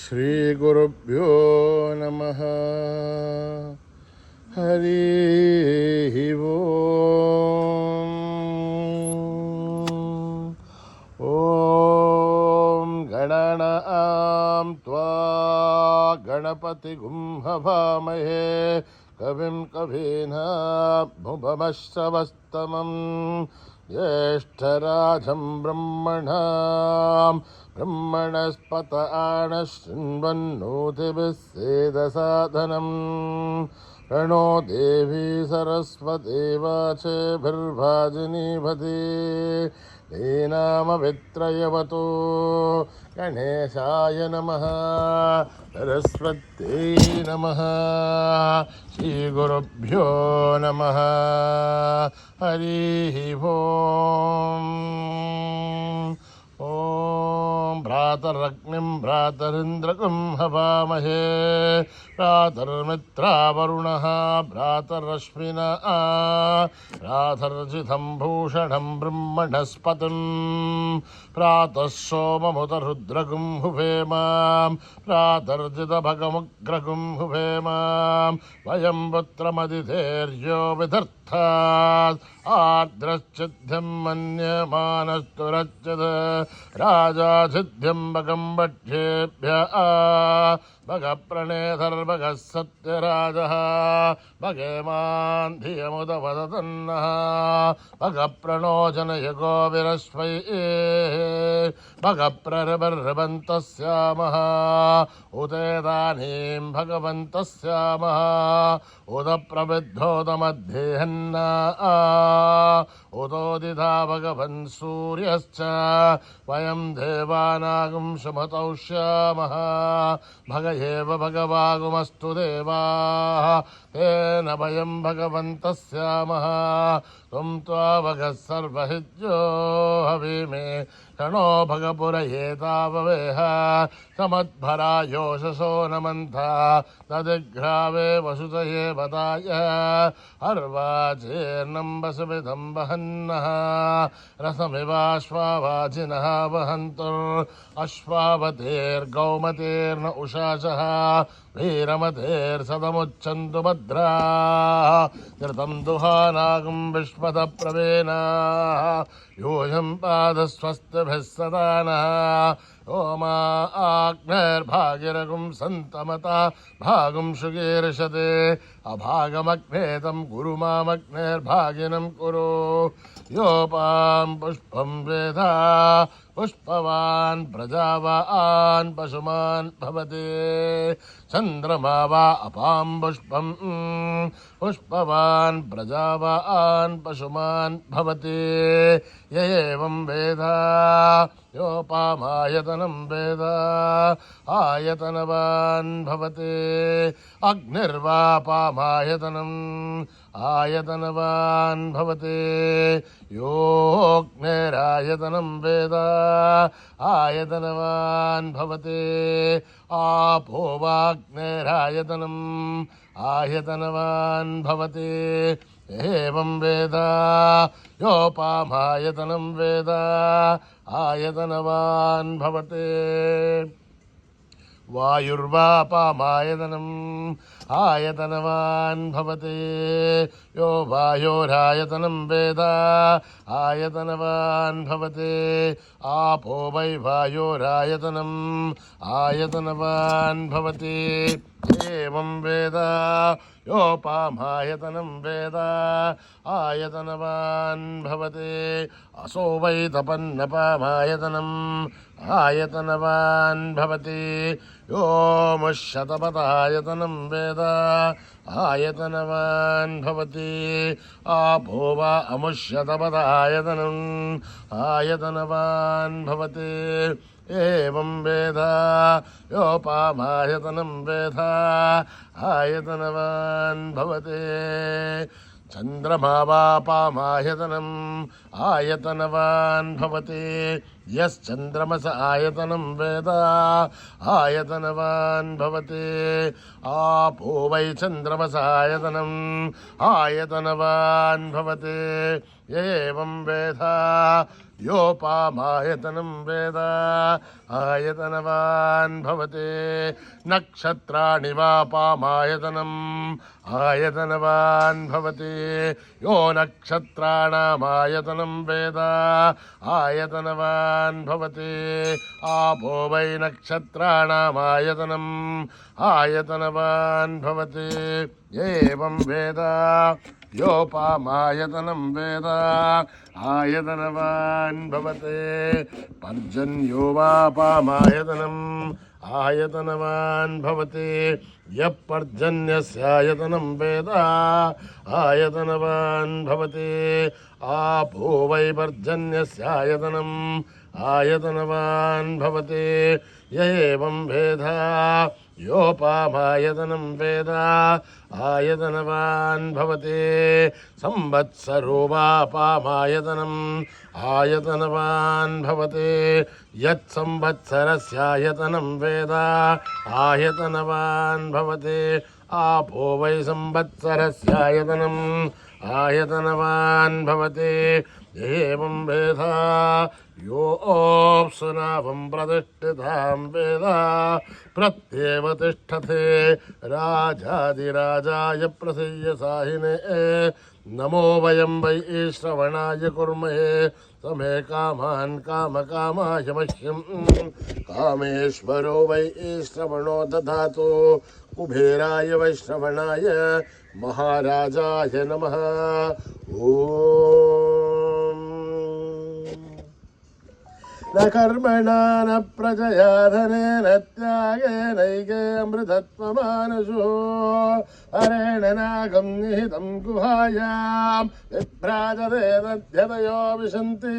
ಶ್ರೀ ಗುರುಭ್ಯೋ ನಮಃ. ಹರಿ ಓಂ. ಓಂ ಗಣಾನಾಂ ತ್ವಾ ಗಣಪತಿಗುಂ ಹವಾಮಹೇ ಕವಿಂ ಕವೀನಾಮುಪಮಶ್ರವಸ್ತಮಂ ಜ್ಯೇಷ್ಠರಾಜಂ ಬ್ರಹ್ಮಣಸ್ಪತ ಶೃಣ್ವನ್ನೋತಿಭಿः ಸೇದಸಾದನಂ. ಪ್ರಣೋ ದೇವಿ ಸರಸ್ವತಿ ವಾಚೇಭಿರ್ವಾಜಿನೀವತಿ. ಧೀನಾಮವಿತ್ರಯವತೋ ಗಣೇಶಾಯ ನಮಃ. ಸರಸ್ವತ್ಯೈ ನಮಃ. ಶ್ರೀ ಗುರುಭ್ಯೋ ನಮಃ. ಹರಿ ಓಂ. ಓಂ ಭ್ರಾತರಗ್ನಿಂ ಭ್ರಾತರಿಂದ್ರಕಂ ಹವಾಮಹೇ ಭ್ರಾತರ್ಮಿತ್ರಾವರುಣಃ ಭ್ರಾತರಶ್ವಿನಃ ಭ್ರಾತರ್ಜಿತಂ ಭೂಷಣಂ ಬ್ರಹ್ಮಣಸ್ಪತಿಂ ಭ್ರಾತಃ ಸೋಮಮುತರುದ್ರಗುಂ ಹುವೇಮ ಭ್ರಾತರ್ಜಿತಭಗಮುಗ್ರಗುಂ ಹುವೇಮ ವಯಂ ಪುತ್ರಮದಿತೇರ್ಯೋ ವಿಧರ್ಥಾತ್ ಆರ್ದ್ರಶ್ಚಿದ್ಧ್ಯಂ ಮನ್ಯಮಾನಸ್ತು ರಚ್ಯತ ರಾಜಾಸಿದ್ಧ್ಯಂ ಭಗಂ ಭಟ್ಯೇಭ್ಯಃ ಭಗ ಪ್ರಣೇಧರ್ಭಗಃ ಸತ್ಯರಾಜಃ ಭಗೇಮಾನ್ ಧಿಯಮುದವದತನ್ನಃ ಭಗ ಪ್ರಣೋಜನಯಗೋ ವಿರಶ್ವೈ ಭಗ ಪ್ರರಬರ್ರಬಂತಸ್ಯಾಮಃ ಉದೇದಾನೀಂ ಭಗವಂತಸ್ಯಾಮಃ ಉದ ಪ್ರವಿದ್ಧೋದಮಧ್ಯೇಹನ್ನ ಉದೋದಿತಾ ಭಗವನ್ ಸೂರ್ಯಶ್ಚ ವಯಂ ದೇವಾನಾಗಂ ಸುಮತೌಷ್ಯಾಮಃ ಭಗ ಏವ ಭಗವಾಗುಮಸ್ತು ದೇವಾಃ ತೇನ ವಯಂ ಭಗವಂತಸ್ಯಾಮಃ ತ್ವಂ ತ್ವಾ ಭಗಃ ಸರ್ವಹಿಜ್ಯೋ ಹವಿಮೇ ಕ್ಷಣೋ ಭಗಪುರಯೇತಾವವೇಹ ಸಮದ್ಭರಾಯೋಷಸೋ ನಮಂಥ ತದಿಘ್ರಾವೇ ವಸುತಯೇ ಬದಾಯ ಹರ್ವಾಚೇರ್ನಂ ವಸುವಿಧಂ ವಹನ್ನಃ ರಸಮಿವಾಶ್ವಾವಾಜಿನಃ ವಹಂತುರ್ ಅಶ್ವಾವತೇರ್ಗೌಮತೇರ್ನ ಉಷಾಸಃ ವೀರಮತೇರ್ಸದಮುಚ್ಚಂತು ಭದ್ರಾಃ ಘೃತಂ ದುಹಾನಾಗಂ ವಿಶ್ವದ ಪ್ರವೇನಾಃ ಯೂಯಂ ಪಾದಸ್ವಸ್ತಿಭಿಃ ಸದಾ ನಃ ಓಮಾ ಆಗ್ನೇರ್ಭಾಗಿರಗುಂ ಸಂತಮತಾ ಭಾಗಂ ಶುಗೀರ್ಷತೆ ಅಭಾಗಮಗ್ನೇತಂ ಗುರು ಮಾಮಗ್ನೇರ್ಭಾಗಿನಂ ಕುರು ಯೋಪಾಂ ಪುಷ್ಪಂ ವೇದ ಪುಷ್ಪವಾನ್ ಪ್ರಜಾವಾನ್ ಪಶುಮಾನ್ ಭವತಿ ಚಂದ್ರಮಾ ವಾ ಅಪಾಂ ಪುಷ್ಪಂ ಪುಷ್ಪವಾನ್ ಪ್ರಜಾವಾನ್ ಪಶುಮಾನ್ ಭವತಿ ಯ ಏವಂ ವೇದ ಯೋಪಾಮಾಯತನಂ ವೇದ ಆಯತನವಾನ್ ಭವತಿ ಅಗ್ನಿರ್ವಾಪಾಮಾಯತನಂ ಆಯತನವಾನ್ ಭವತಿ ಯೋಗ್ನೇರಾಯತನಂ ವೇದ ಆಯತನವಾನ್ ಭವತಿ ಆಪೋ ವಾಗ್ನೇರಾಯತನಂ ಆಯತನವಾನ್ ಭವತಿ ಏವಂ ವೇದ ಯೋಪಾಮಾಯತನಂ ವೇದ ಆಯತನವಾನ್ ಭವತಿ ವಾಯುರ್ವಾಪಾಮಾಯತನಂ ಆಯತನವಾನ್ ಭವತಿ ಯೋ ವಾಯೋರಾಯತನಂ ವೇದ ಆಯತನವಾನ್ ಭವತಿ ಆಪೋ ವೈ ವಾಯೋರಾಯತನಂ ಆಯತನವಾನ್ ಭವತಿ ಏವಂ ವೇದ ಯೋಪಾಮಾಯತನಂ ವೇದ ಆಯತನವಾನ್ ಭವತಿ ಅಸೋ ವೈ ತಪನ್ನಪಾಮಾಯತನಂ ಆಯತನವಾನ್ ಭವತಿ ಯೋ ಮುಷ್ಯತಪತಾಯತನಂ ವೇದ ಆಯತನವಾನ್ ಭವತಿ ಆಪೋ ವಾ ಅಮುಷ್ಯತಪತಾಯತನಂ ಆಯತನವಾನ್ ಭವತಿ ಏವಂ ವೇದ ಯೋಪಾಮಾಯತನಂ ವೇದ ಆಯತನವಾನ್ ಭವತಿ ಚಂದ್ರಮಾ ವಾಪಾಮಾಯತನಂ ಆಯತನವಾನ್ ಭವತಿ यश्चन्द्रमस आयतनं वेद आयतनवान् भवति आपो वै चन्द्रमस आयतनम् आयतनवान् भवति एवं वेद योपामायतनं वेद आयतनवान् भवति नक्षत्राणि वा पामायतनम् आयतनवान् भवति यो नक्षत्राणामायतनं वेद आयतनवान् भवति आपो वै नक्षत्राणामायतनम् आयतनवान् भवति एवं वेद योपामायतनं वेद आयतनवान् भवति पर्जन्यो वापामायतनम् आयतनवान् भवति यः पर्जन्यस्यायतनं वेद आयतनवान् भवति आपो वै पर्जन्यस्यायतनम् आयतनवान् भवति एवं वेद योपामायतनं वेद आयतनवान् भवति संवत्सरो वापामायतनम् आयतनवान् भवति यत्संवत्सरस्यायतनं वेद आयतनवान् भवति आपो वै संवत्सरस्यायतनम् आयतनवान् भवति एवं वेद योऽप्सुनाभं प्रतिष्ठितां वेद प्रत्येव तिष्ठते राजाधिराजाय प्रसीय साहिने नमो वयं वै श्रवणाय कुर्महे समे कामान् कामकामाय मह्यं कामेश्वरो वै श्रवणो दधातु कुबेराय वै श्रवणाय महाराजाय नमः। ओम न कर्मणा न प्रजया धनेन त्यागेनैके अमृतत्वमानसो हरेण नागं निहितं गुहायां विभ्राजते तद्यतयो विशन्ति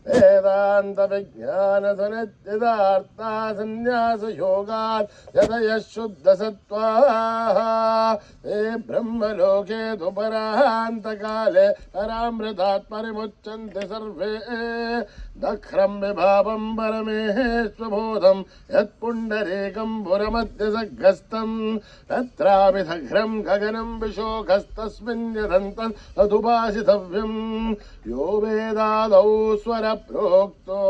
वेदान्तविज्ञानसनित्यदार्था सन्न्यासयोगात् यतयः शुद्धसत्त्वाः ते ब्रह्मलोके तु परान्तकाले परामृतात् परिमुच्यन्ते सर्वे दख्रं विभावं परमेश्वबोधं यत्पुण्डरीकं पुरमध्यसग्रस्तं तत्रापि दघ्रं गगनं विशोकस्तस्मिन् यदन्तं तदुपासितव्यं यो वेदादौ स्वरप्रोक्तो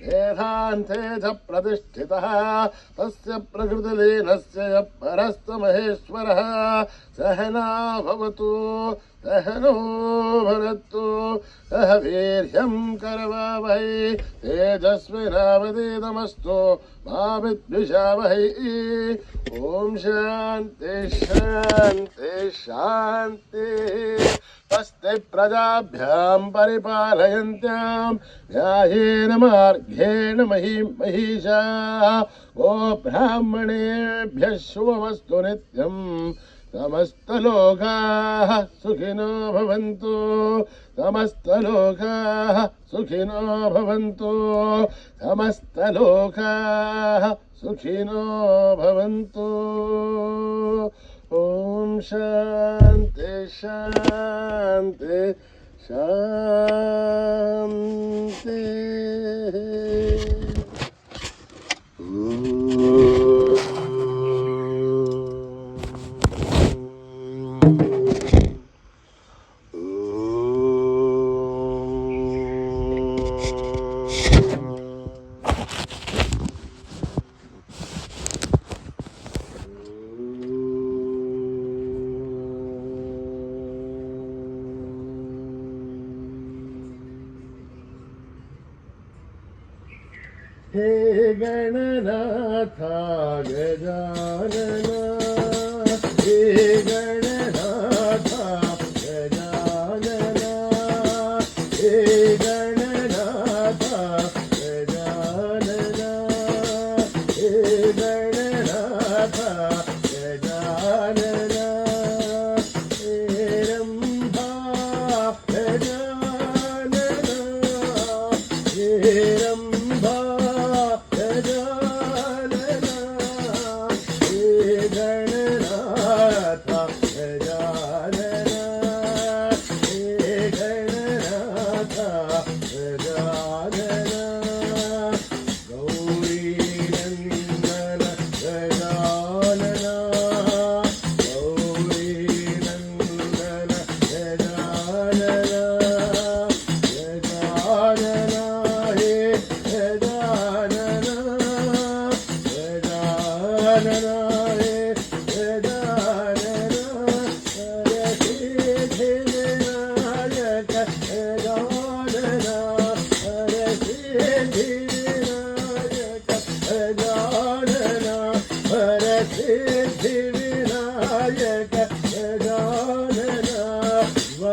वेदान्ते च प्रतिष्ठितः तस्य प्रकृतिलीनस्य यः परस्तमहेश्वरः सहना भवतु सहनो भुनक्तु सह वीर्यं करवावहै तेजस्विनावधीतमस्तु मा विद्विषावहै। ओम शान्ति शान्ति शान्ति। तस्ते प्रजाभ्यां परिपालयन्त्यां न्यायेन मार्गेण महिषाः गो ब्राह्मणेभ्यः शुभमस्तु नित्यम् समस्तलोकाः सुखिनो भवन्तु समस्तलोकाः सुखिनो भवन्तु समस्तलोकाः सुखिनो भवन्तु। ओम शान्ति शान्ति शान्ति। हे गणनाथ गजानन हे गणनाथ गजानन हे गणनाथ गजानन हे गणनाथ गजानन हे रंभा गजानन हे रंभा गजानन हे गणनाथ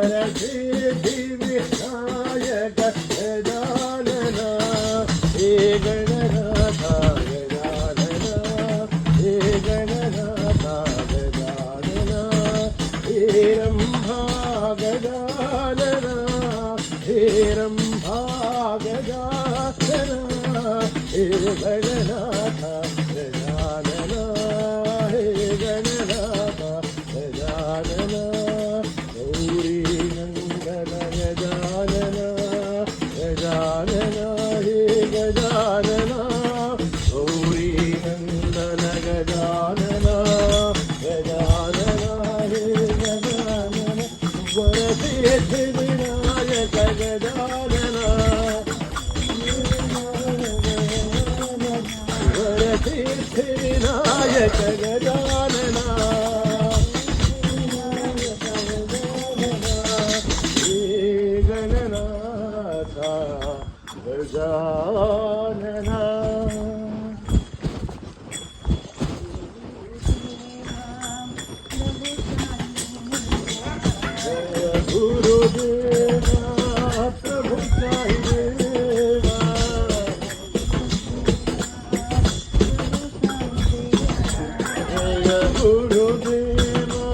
वरसिद्धि विनायक गजानन हे गणनाथ गजानन हे गणनाथ गजानन हे रंभा गजानन हे रंभा गजानन हे गणनाथ गजानन हे गणनाथ गजानन गौरी नंदन गजानन गजानन हे गजानन गौरी नंदन गजानन गजानन हे गजानन वरसिद्धि विनायक गजानन वरसिद्धि विनायक गजानन हे गणनाथ गजानन गुरुदेवा प्रभु साई देवा जय गुरुदेवा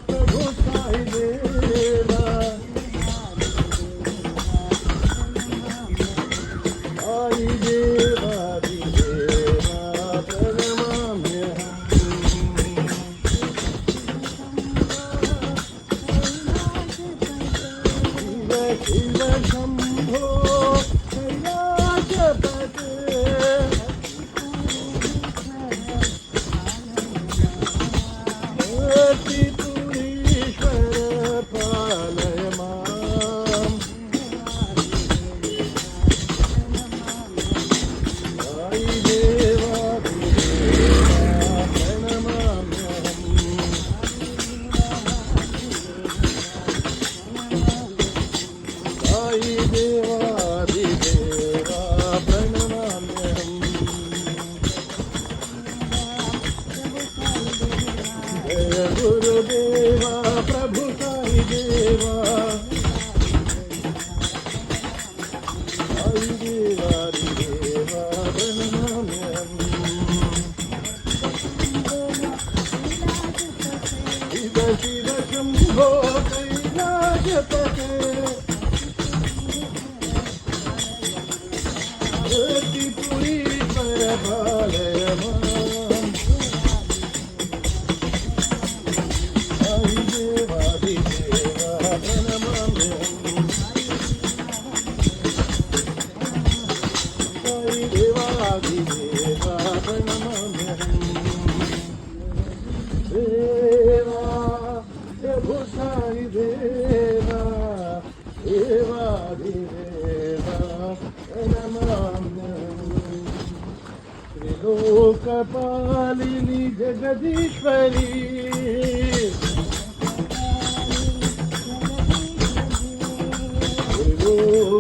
प्रभु साई देवा साई देवा देवा प्रणमाम्यहम् शिव शंभो कैलासपते त्रिपुरीश्वर पालय माम् साई देवा देवा प्रणमाम्यहम् साई देवादिदेवा प्रणमाम्यहम् जय गुरुदेवा प्रभु साई देवा साई देवादिदेवा प्रणमाम्यहम् शिव शिव शंभो कैलासपते त्रिपुरीश्वर पालय माम् साई देवादिदेवा प्रणमाम्यहम् साई देवादिदेवा प्रणमाम्यहम् देवा प्रभु साई देवा देवादिदेवा प्रणमाम्यहम् त्रिलोकपालिनी जगदीश्वरी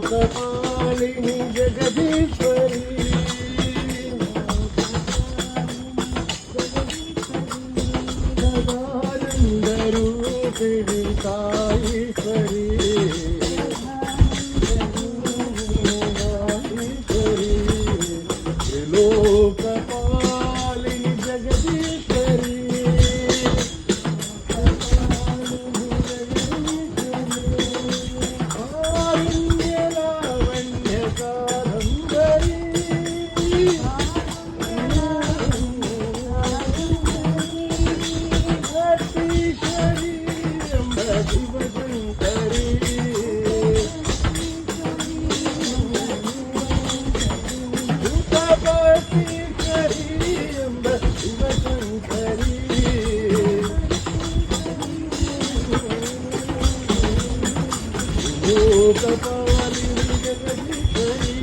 त्रिलोकपालिनी जगदीश्वरी सदानन्दरूपिणी साईश्वरी त्रिलोकपालिनी जगदीश्वरी कारुण्यलावण्य कादम्बरी भट्टीश्वरी अम्ब शिवशङ्करी भूतपतीश्वरी अम्ब शिवशङ्करी लोकपालिनी जगदीश्वरी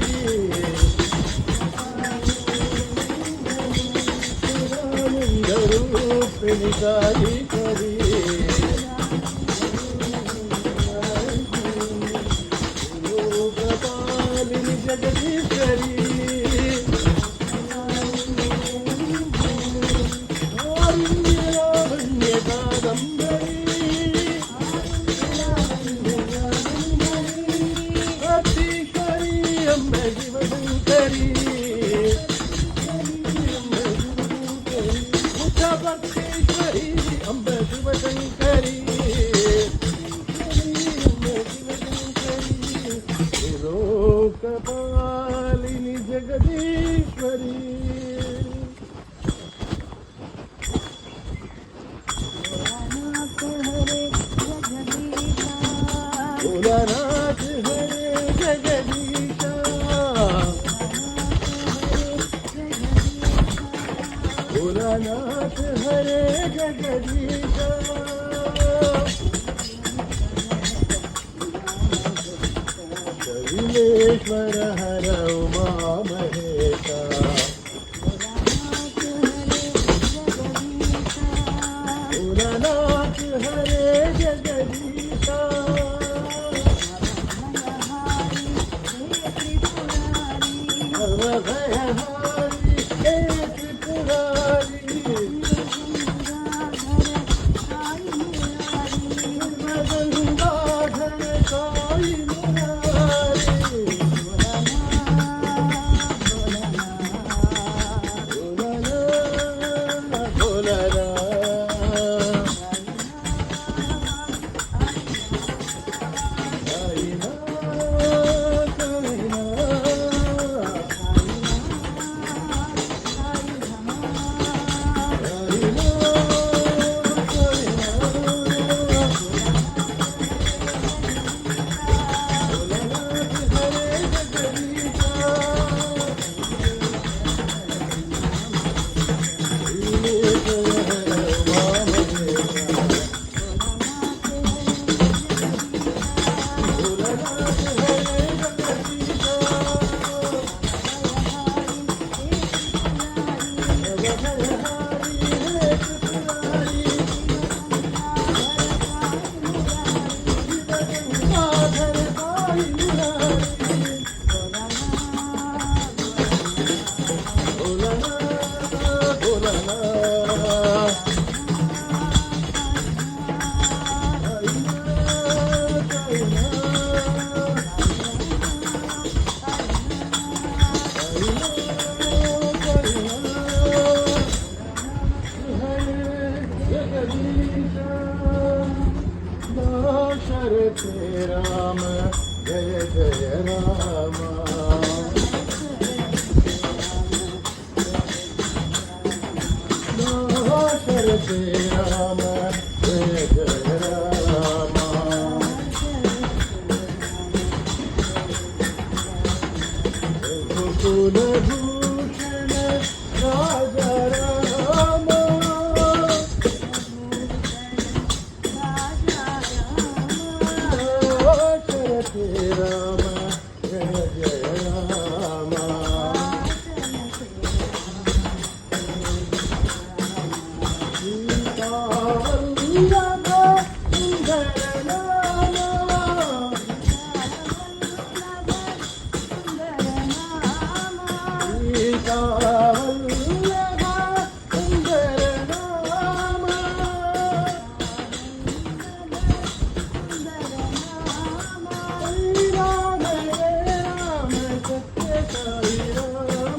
सदानन्दरूपिणी साईश्वरी लोकपालिनी जगदीश्वरी कारुण्यलावण्य कादम्बरी भोलानाथ हरे जगदीशा भोलानाथ हरे जगदीशा कविलेश्वर हर उमा महेशा भोलानाथ हरे जगदीशा भयहारी हे त्रिपुरारी गंगाधर साई मुरारी भोलानाथ भोलानाथ साईनाथ साईनाथ राम जय जय राम शरत राम जय जय राम कुल भूषण राजा राम शरत राम जय जय राम सीता वल्लभ सुंदर नाम सीता वल्लभ सुंदर नाम श्री राम जय राम सत्य साई राम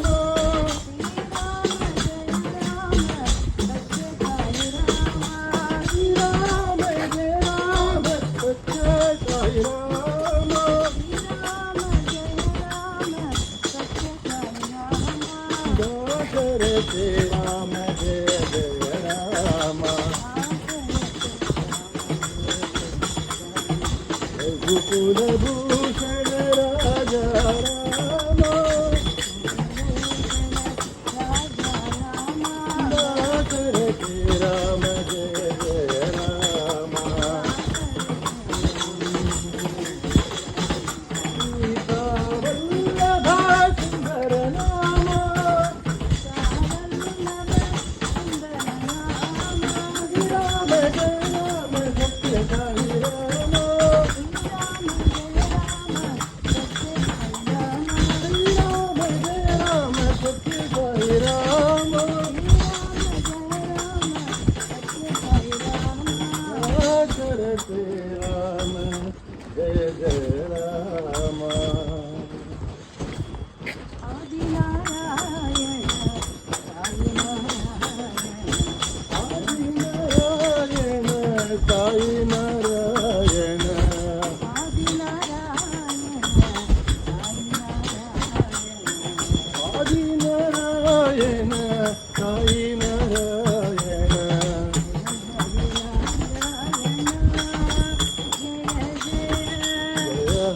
श्री राम जय राम सत्य साई राम दशरथ राम जय जय राम रघुकुल भूषण राजा राम दशरथ राम जय जय राम सीता वल्लभ सुंदर नाम श्री राम जय राम सत्य साई राम श्री राम जय राम सत्य साई राम शरत राम जय जय राम नारायण साई नारायण आदि नारायण साई नारायण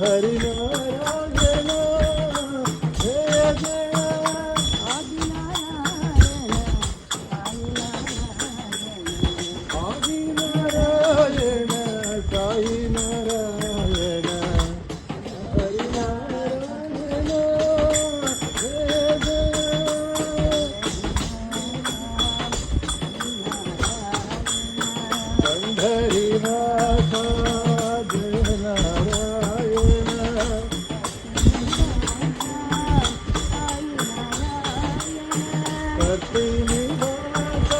ಹರಿನಾರಾಯಣ ಜಯ ಜಯ ಆದಿನಾರಾಯಣ ಸಾಯಿ ನಾರಾಯಣ ಹರಿನಾರಾಯಣ ಜಯ ಜಯ ಪಂಢರಿನಾಥ ಜಯ ನಾರಾಯಣ ಕರ್ತಿನಿವಾಸ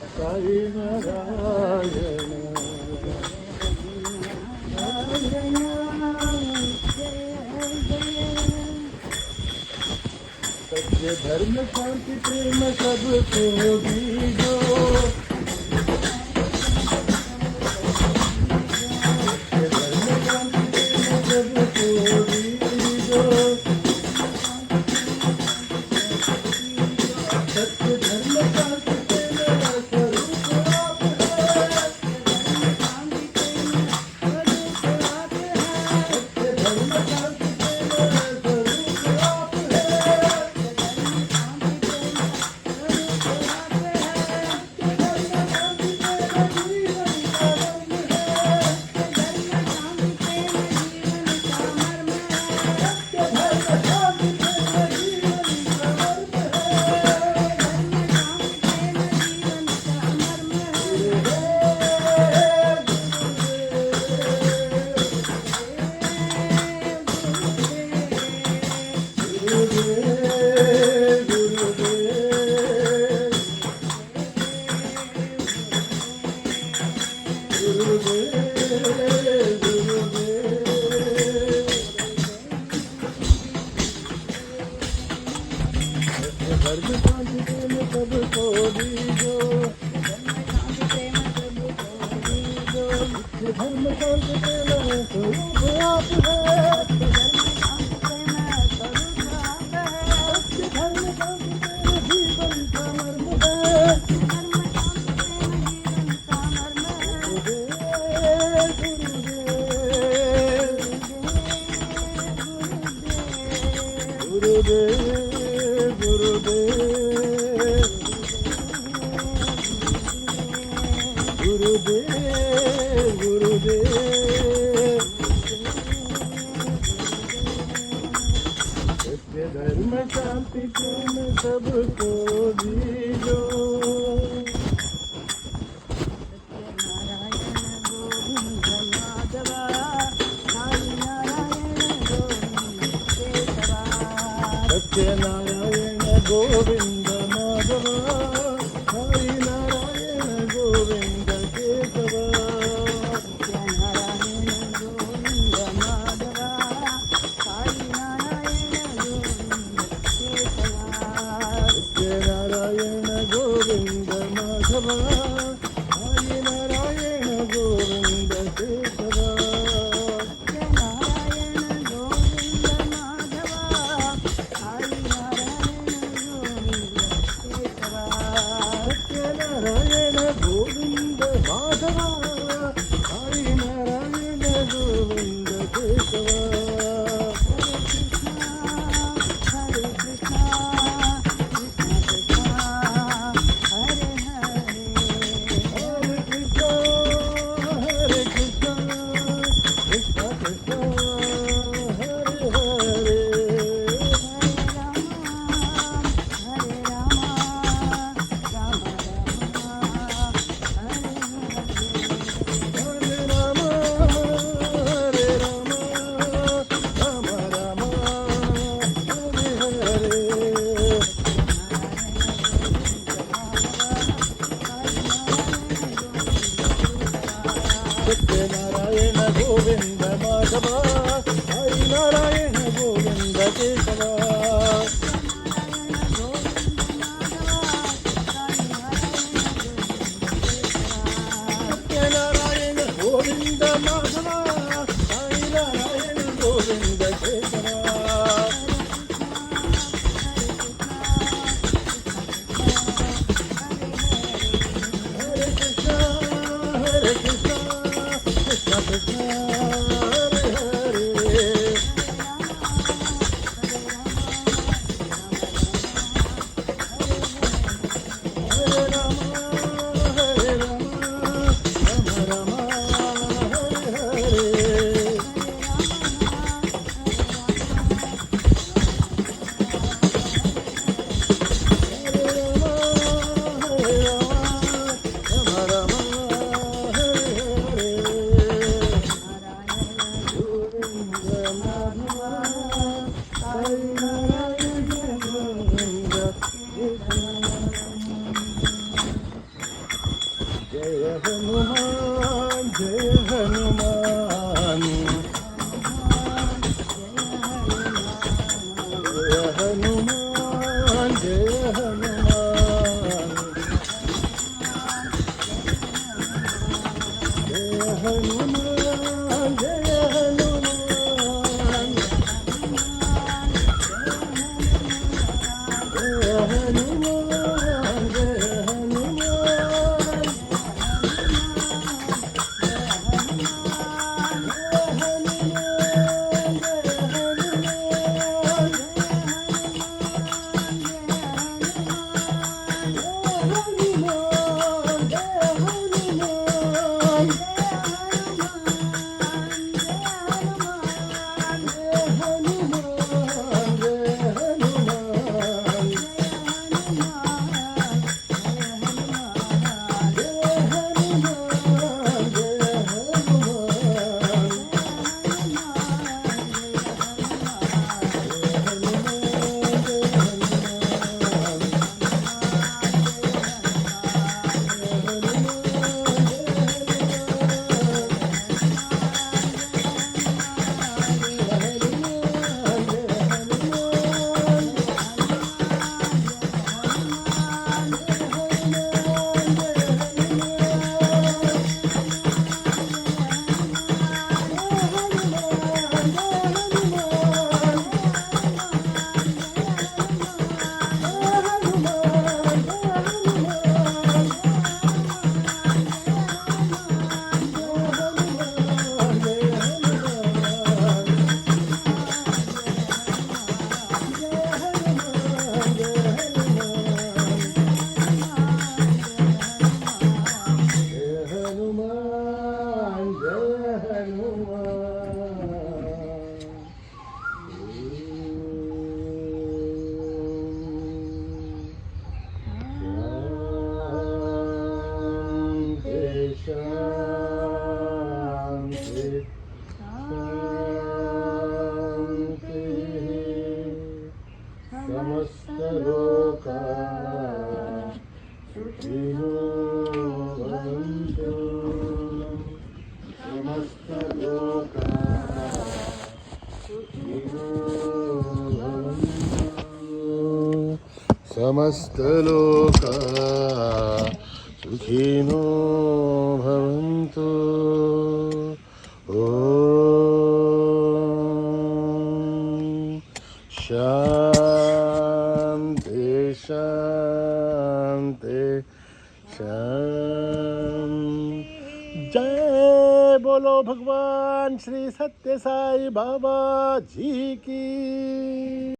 ಸಾಯಿ ನಾರಾಯಣ सत्य धर्म शांति प्रेम सबको दीजो सत्य धर्म शांति प्रेम सबको दीजो सत्य धर्म शांति प्रेम स्वरूप आप है सत्य धर्म शांति प्रेम स्वरूप आप है धर्म शांति प्रेम सबको दीजो धर्म शांति प्रेम स्वरूप आप है धर्म शांति प्रेम जीवन का मर्म है गुरुदेव गुरुदेव गुरुदेव गुरुदेव सत्य धर्म शांति प्रेम सबको दीजो सत्यनारायण गोविंद माधव हरि नारायण गोविंद केशव सत्यनारायण ಸತ್ಯನಾರಾಯಣ ಗೋವಿಂದ ಮಾಧವ ಸಾಯಿ ನಾರಾಯಣ ಗೋವಿಂದ ಕೇಶವ ಸತ್ಯನಾರಾಯಣ ಗೋವಿಂದ ಮಾಧವ ಸಾಯಿ ನಾರಾಯಣ ಗೋವಿಂದ ಕೇಶವ ಹರೇ ಕೃಷ್ಣ ಕೃಷ್ಣ ಕೃಷ್ಣ ಹರೇ ಹರೇ ಹರೇ ರಾಮ ಹರೇ ರಾಮ ರಾಮ ರಾಮ ಹರೇ ಹರೇ ಹರೇ ರಾಮ ಹರೇ ರಾಮ ರಾಮ ರಾಮ ಹರೇ ಹರೇ ಗೋವಿಂದ ಮಾಧವ ಸಾಯಿ ನಾರಾಯಣ ಗೋವಿಂದ ಜಯ ಹನುಮಾನ್ ಜಯ ಹನುಮಾನ್ ಜಯ ಹನುಮಾನ್ ಜಯ ಹನುಮಾನ್ ಜಯ ಹನುಮಾನ್ ಜಯ ಹನುಮಾನ್ ಜಯ ಹನುಮಾನ್ ಜಯ ಹನುಮಾನ್ समस्तलोका सुखिनो भवन्तु समस्तलोका सुखिनो भवन्तु समस्तलोका सुखिनो भवन्तु शांति शांति शांति। जय बोलो भगवान श्री सत्य साई बाबा जी की।